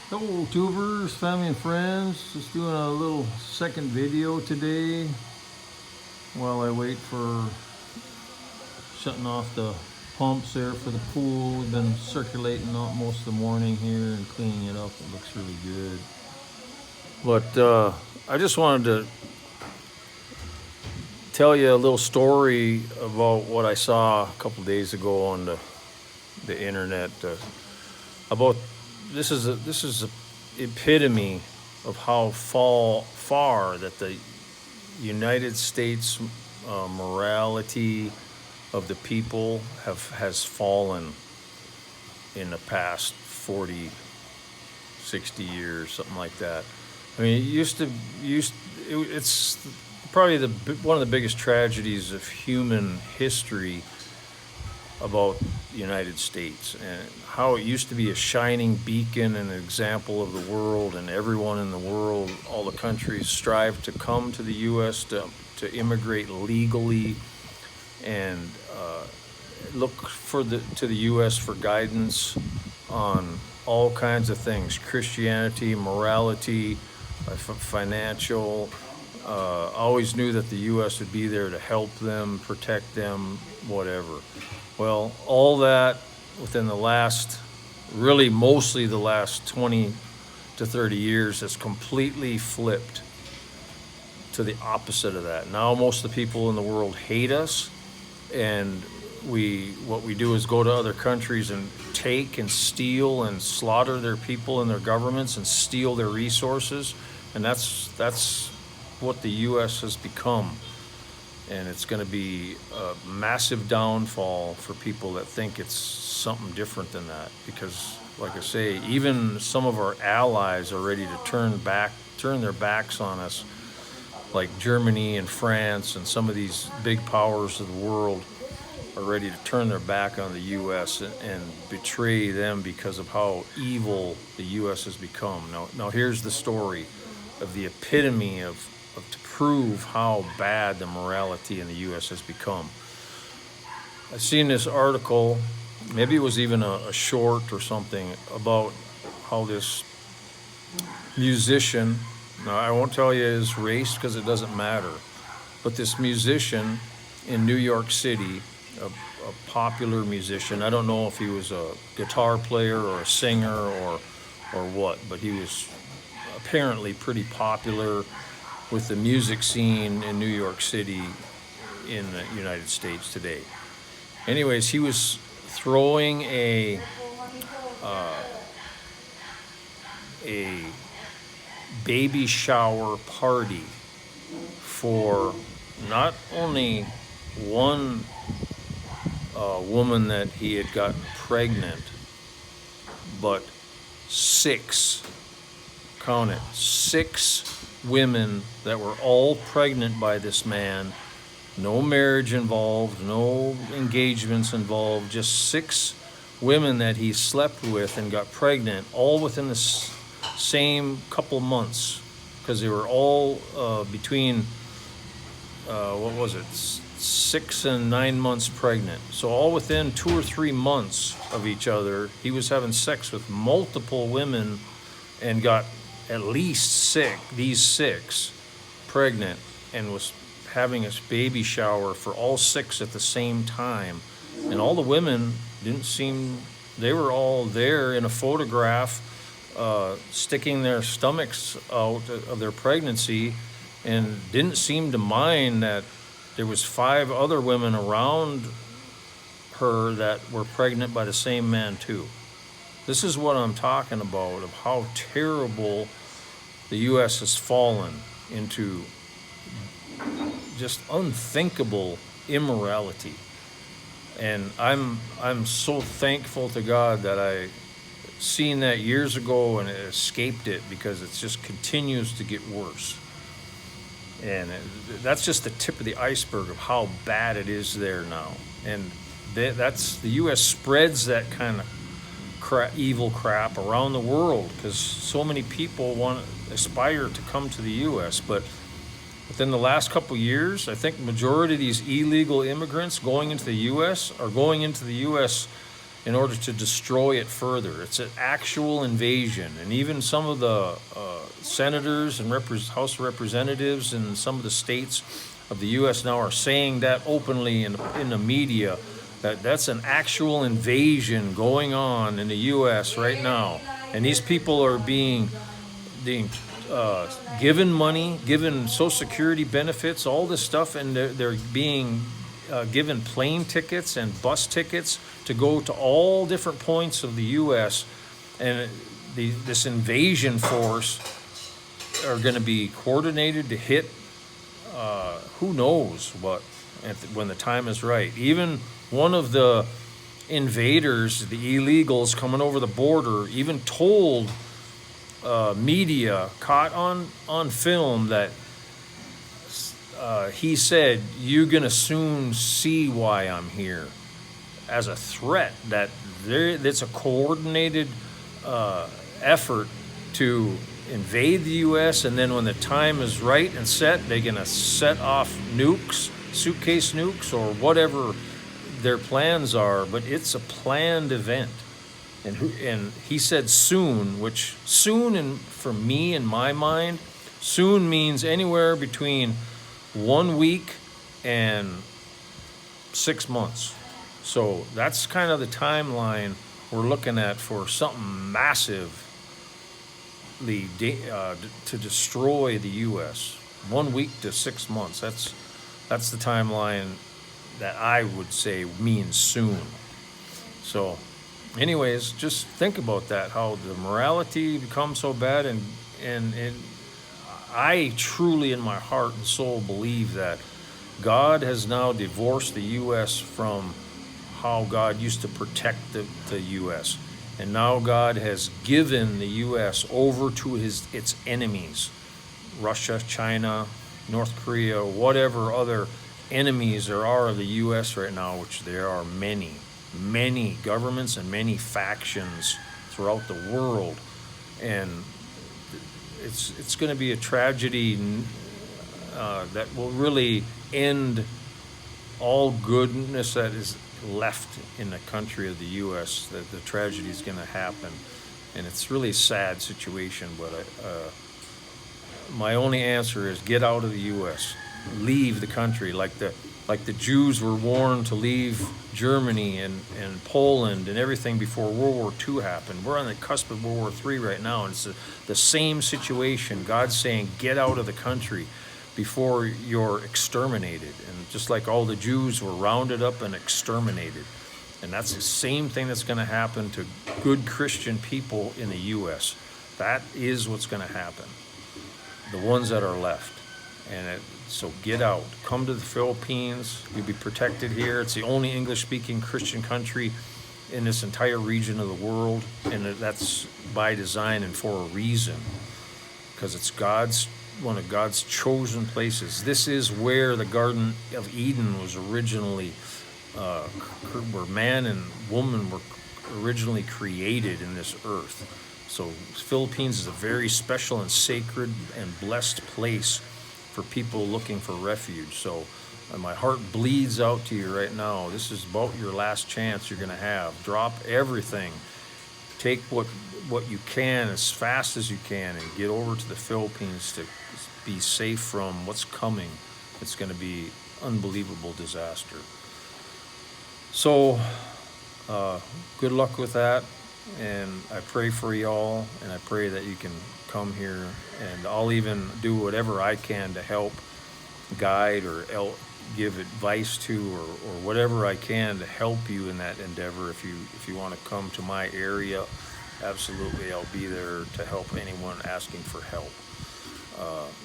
Hello tubers, family and friends. Just doing a little second video today while I wait for shutting off the pumps there for the pool. We've been circulating out most of the morning here and cleaning it up. It looks really good. But I just wanted to tell you a little story about what I saw a couple days ago on the internet about this is a epitome of how far that the United States morality of the people has fallen in the past 40, 60 years, something like that. I mean, it's probably one of the biggest tragedies of human history about the United States and how it used to be a shining beacon and an example of the world, and everyone in the world, all the countries strive to come to the U.S. to immigrate legally and look to the U.S. for guidance on all kinds of things: Christianity, morality, financial. Always knew that the U.S. would be there to help them, protect them, whatever. Well, all that within the last, really mostly the last 20 to 30 years has completely flipped to the opposite of that. Now most of the people in the world hate us, and what we do is go to other countries and take and steal and slaughter their people and their governments and steal their resources, and that's what the U.S. has become. And it's going to be a massive downfall for people that think it's something different than that. Because, like I say, even some of our allies are ready to turn their backs on us, like Germany and France and some of these big powers of the world are ready to turn their back on the U.S. and betray them because of how evil the U.S. has become. Now here's the story of the epitome of to prove how bad the morality in the U.S. has become. I've seen this article, maybe it was even a short or something, about how this musician, now I won't tell you his race because it doesn't matter, but this musician in New York City, a popular musician, I don't know if he was a guitar player or a singer or what, but he was apparently pretty popular with the music scene in New York City in the United States today. Anyways, he was throwing a baby shower party for not only one woman that he had gotten pregnant, but six, count it, six women that were all pregnant by this man. No marriage involved, no engagements involved, just six women that he slept with and got pregnant, all within the same couple months, because they were all between, 6 and 9 months pregnant. So all within 2 or 3 months of each other, he was having sex with multiple women and got at least these six pregnant, and was having a baby shower for all six at the same time. And all the women they were all there in a photograph, sticking their stomachs out of their pregnancy, and didn't seem to mind that there was 5 other women around her that were pregnant by the same man too. This is what I'm talking about, of how terrible the U.S. has fallen into just unthinkable immorality. And I'm so thankful to God that I seen that years ago and escaped it, because it just continues to get worse. And that's just the tip of the iceberg of how bad it is there now. And that's the U.S. spreads that kind of evil crap around the world, because so many people aspire to come to the U.S. But within the last couple of years, I think the majority of these illegal immigrants going into the U.S. are going into the U.S. in order to destroy it further. It's an actual invasion. And even some of the senators and House of Representatives in some of the states of the U.S. now are saying that openly in the media, that that's an actual invasion going on in the U.S. right now. And these people are being given money, given Social Security benefits, all this stuff, and they're being given plane tickets and bus tickets to go to all different points of the U.S. And this invasion force are going to be coordinated to hit who knows what when the time is right. Even one of the invaders, the illegals coming over the border, even told media, caught on film, that he said, "You're gonna soon see why I'm here," as a threat that it's a coordinated effort to invade the U.S. and then when the time is right and set, they're gonna set off nukes, suitcase nukes, or whatever their plans are. But it's a planned event. And he said soon, which soon, for me, in my mind, soon means anywhere between 1 week and 6 months. So that's kind of the timeline we're looking at for something massively to destroy the U.S. 1 week to 6 months. That's the timeline that I would say means soon. So anyways, just think about that, how the morality becomes so bad, and I truly in my heart and soul believe that God has now divorced the U.S. from how God used to protect the U.S. And now God has given the U.S. over to its enemies, Russia, China, North Korea, whatever other enemies there are of the U.S. right now, which there are many governments and many factions throughout the world. And it's going to be a tragedy that will really end all goodness that is left in the country of the U.S. That the tragedy is going to happen, and it's really a sad situation. But my only answer is get out of the U.S., leave the country, like the Jews were warned to leave Germany and Poland and everything before World War II happened. We're on the cusp of World War III right now, and it's the same situation. God's saying, get out of the country before you're exterminated. And just like all the Jews were rounded up and exterminated. And that's the same thing that's going to happen to good Christian people in the U.S. That is what's going to happen. The ones that are left. So get out. Come to the Philippines. You'll be protected here. It's the only English-speaking Christian country in this entire region of the world. And that's by design and for a reason. Because it's one of God's chosen places. This is where the Garden of Eden was originally, where man and woman were originally created in this earth. So Philippines is a very special and sacred and blessed place for people looking for refuge. So my heart bleeds out to you right now. This is about your last chance you're going to have. Drop everything. Take what you can as fast as you can and get over to the Philippines to be safe from what's coming. It's going to be unbelievable disaster. So good luck with that, and I pray for y'all, and I pray that you can come here, and I'll even do whatever I can to help guide or give advice to or whatever I can to help you in that endeavor. If you want to come to my area, absolutely, I'll be there to help anyone asking for help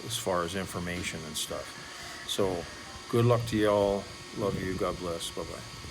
as far as information and stuff. So good luck to y'all. Love you. God bless. Bye-bye.